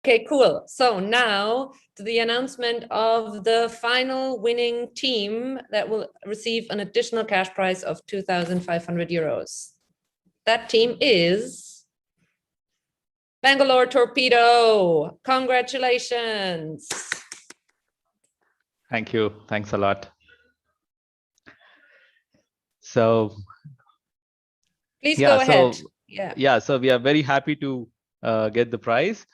Okay, cool. So now to the announcement of the final winning team that will receive an additional cash prize of 2,500 euros. That team is Bangalore Torpedo. Congratulations. Thank you. Thanks a lot. So please go ahead. So we are very happy to get the prize.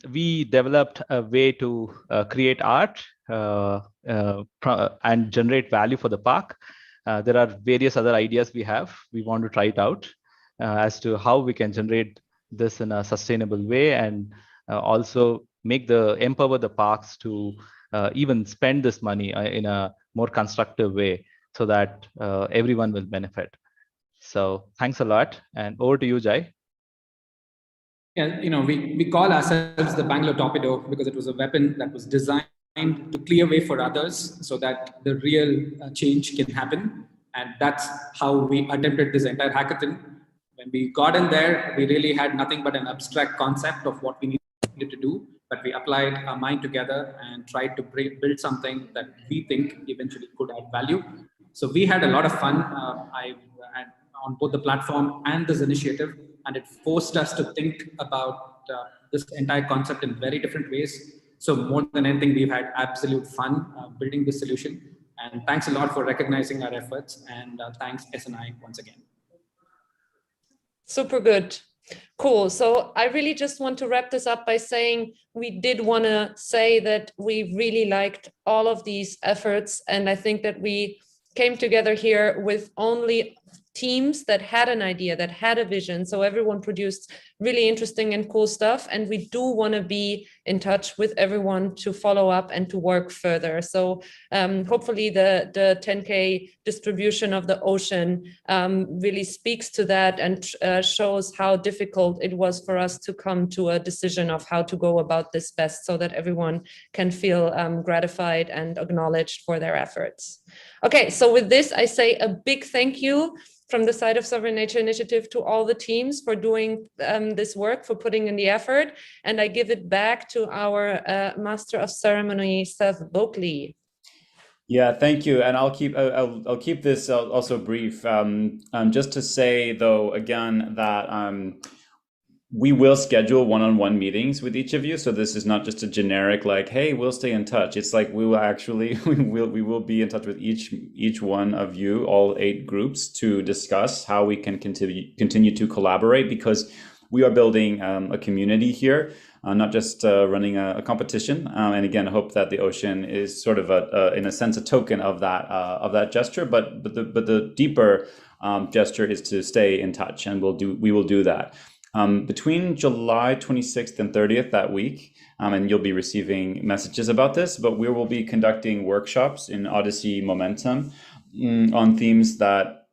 We developed a way to create art and generate value for the park. There are various other ideas we have. We want to try it out as to how we can generate this in a sustainable way, and also empower the parks to even spend this money in a more constructive way, so that everyone will benefit. So thanks a lot, and over to you, Jai. Yeah, we call ourselves the Bangalore Torpedo because it was a weapon that was designed to clear way for others so that the real change can happen. And that's how we attempted this entire hackathon. When we got in there, we really had nothing but an abstract concept of what we needed to do, but we applied our mind together and tried to build something that we think eventually could add value. So we had a lot of fun on both the platform and this initiative, and it forced us to think about this entire concept in very different ways. So more than anything, we've had absolute fun building this solution. And thanks a lot for recognizing our efforts. And thanks SNI once again. Super good. Cool. So I really just want to wrap this up by saying we did want to say that we really liked all of these efforts. And I think that we came together here with only teams that had an idea, that had a vision. So everyone produced really interesting and cool stuff. And we do want to be in touch with everyone to follow up and to work further. So hopefully the 10K distribution of the ocean really speaks to that and shows how difficult it was for us to come to a decision of how to go about this best, so that everyone can feel gratified and acknowledged for their efforts. Okay, so with this, I say a big thank you from the side of Sovereign Nature Initiative to all the teams for doing this work, for putting in the effort. And I give it back to our Master of Ceremony, Seth Boakley. Yeah, thank you. And I'll keep this also brief. Just to say, though, again, that we will schedule one-on-one meetings with each of you. So this is not just a generic like, hey, we'll stay in touch. It's like we will be in touch with each one of you, all 8 groups, to discuss how we can continue to collaborate, because we are building a community here, not just running a competition. And again, I hope that the ocean is sort of in a sense a token of that gesture. But the deeper gesture is to stay in touch, and we will do that. Between July 26th and 30th that week, and you'll be receiving messages about this, but we will be conducting workshops in Odyssey Momentum on themes that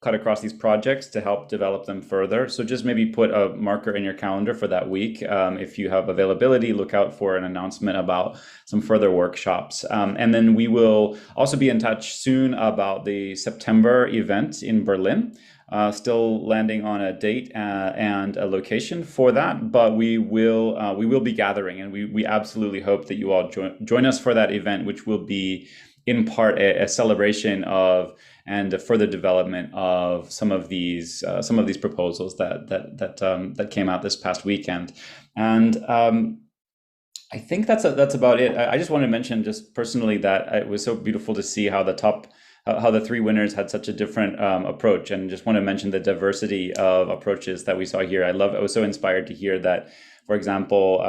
cut across these projects to help develop them further. So just maybe put a marker in your calendar for that week. If you have availability, look out for an announcement about some further workshops. And then we will also be in touch soon about the September event in Berlin. Still landing on a date and a location for that, but we will be gathering, and we absolutely hope that you all join us for that event, which will be in part a celebration of and a further development of some of these proposals that came out this past weekend. And I think that's about it. I just want to mention just personally that it was so beautiful to see how the 3 winners had such a different approach, and just want to mention the diversity of approaches that we saw here. I was so inspired to hear that, for example,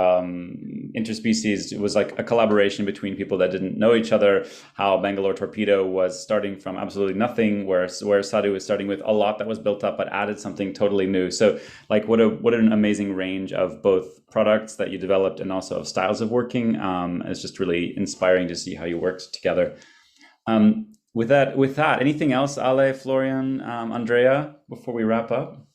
interspecies was like a collaboration between people that didn't know each other, how Bangalore Torpedo was starting from absolutely nothing, where Sadhu was starting with a lot that was built up but added something totally new. So like what an amazing range of both products that you developed and also of styles of working. It's just really inspiring to see how you worked together. With that, anything else, Ale, Florian, Andrea, before we wrap up?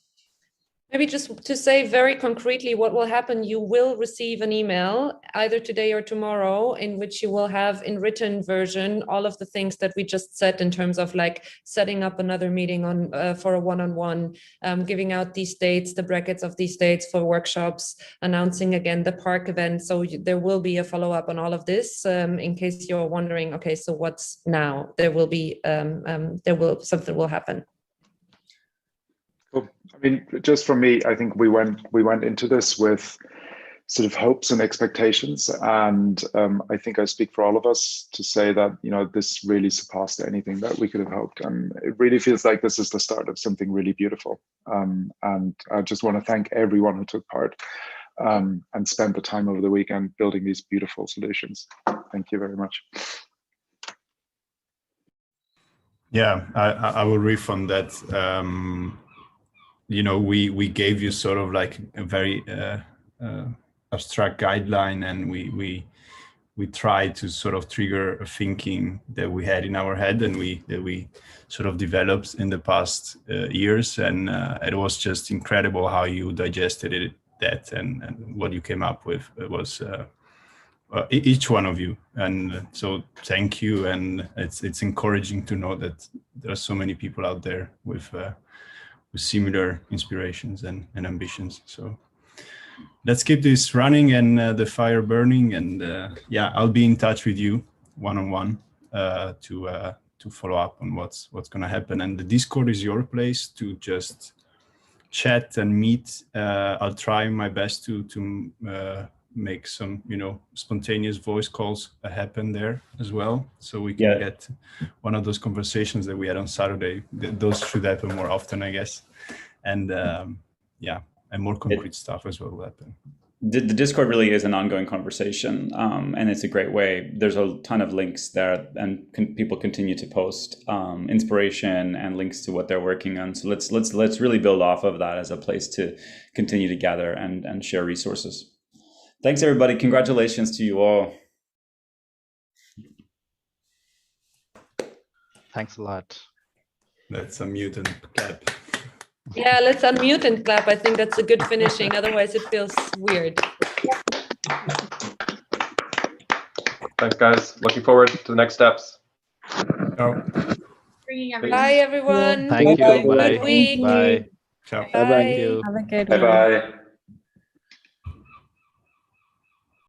Maybe just to say very concretely what will happen, you will receive an email either today or tomorrow in which you will have in written version all of the things that we just said in terms of like setting up another meeting on for a one-on-one, giving out these dates, the brackets of these dates for workshops, announcing again the park event. So there will be a follow-up on all of this in case you're wondering, okay, so what's now? There will be, something will happen. Cool. I mean, just for me, I think we went into this with sort of hopes and expectations, and I think I speak for all of us to say that, you know, this really surpassed anything that we could have hoped, and it really feels like this is the start of something really beautiful. And I just want to thank everyone who took part and spent the time over the weekend building these beautiful solutions. Thank you very much. Yeah, I will riff on that. You know, we gave you sort of like a very abstract guideline, and we tried to sort of trigger a thinking that we had in our head and that we sort of developed in the past years, and it was just incredible how you digested that and what you came up with. It was each one of you, and so thank you. And it's encouraging to know that there are so many people out there with similar inspirations and ambitions. So let's keep this running and the fire burning, and yeah, I'll be in touch with you one-on-one to follow up on what's going to happen. And the Discord is your place to just chat and meet. I'll try my best to make some, you know, spontaneous voice calls happen there as well, so we can get one of those conversations that we had on Saturday. Those should happen more often, I guess. And yeah, and more concrete stuff as well will happen. The Discord really is an ongoing conversation, and it's a great way. There's a ton of links there, and people continue to post inspiration and links to what they're working on. So let's really build off of that as a place to continue to gather and share resources. Thanks, everybody. Congratulations to you all. Thanks a lot. Let's unmute and clap. Yeah, let's unmute and clap. I think that's a good finishing. Otherwise, it feels weird. Thanks, guys. Looking forward to the next steps. Ciao. Bye, everyone. Thank you. Have a Bye. good week. Bye. Ciao. Bye. Thank you. Have a good Bye one. bye.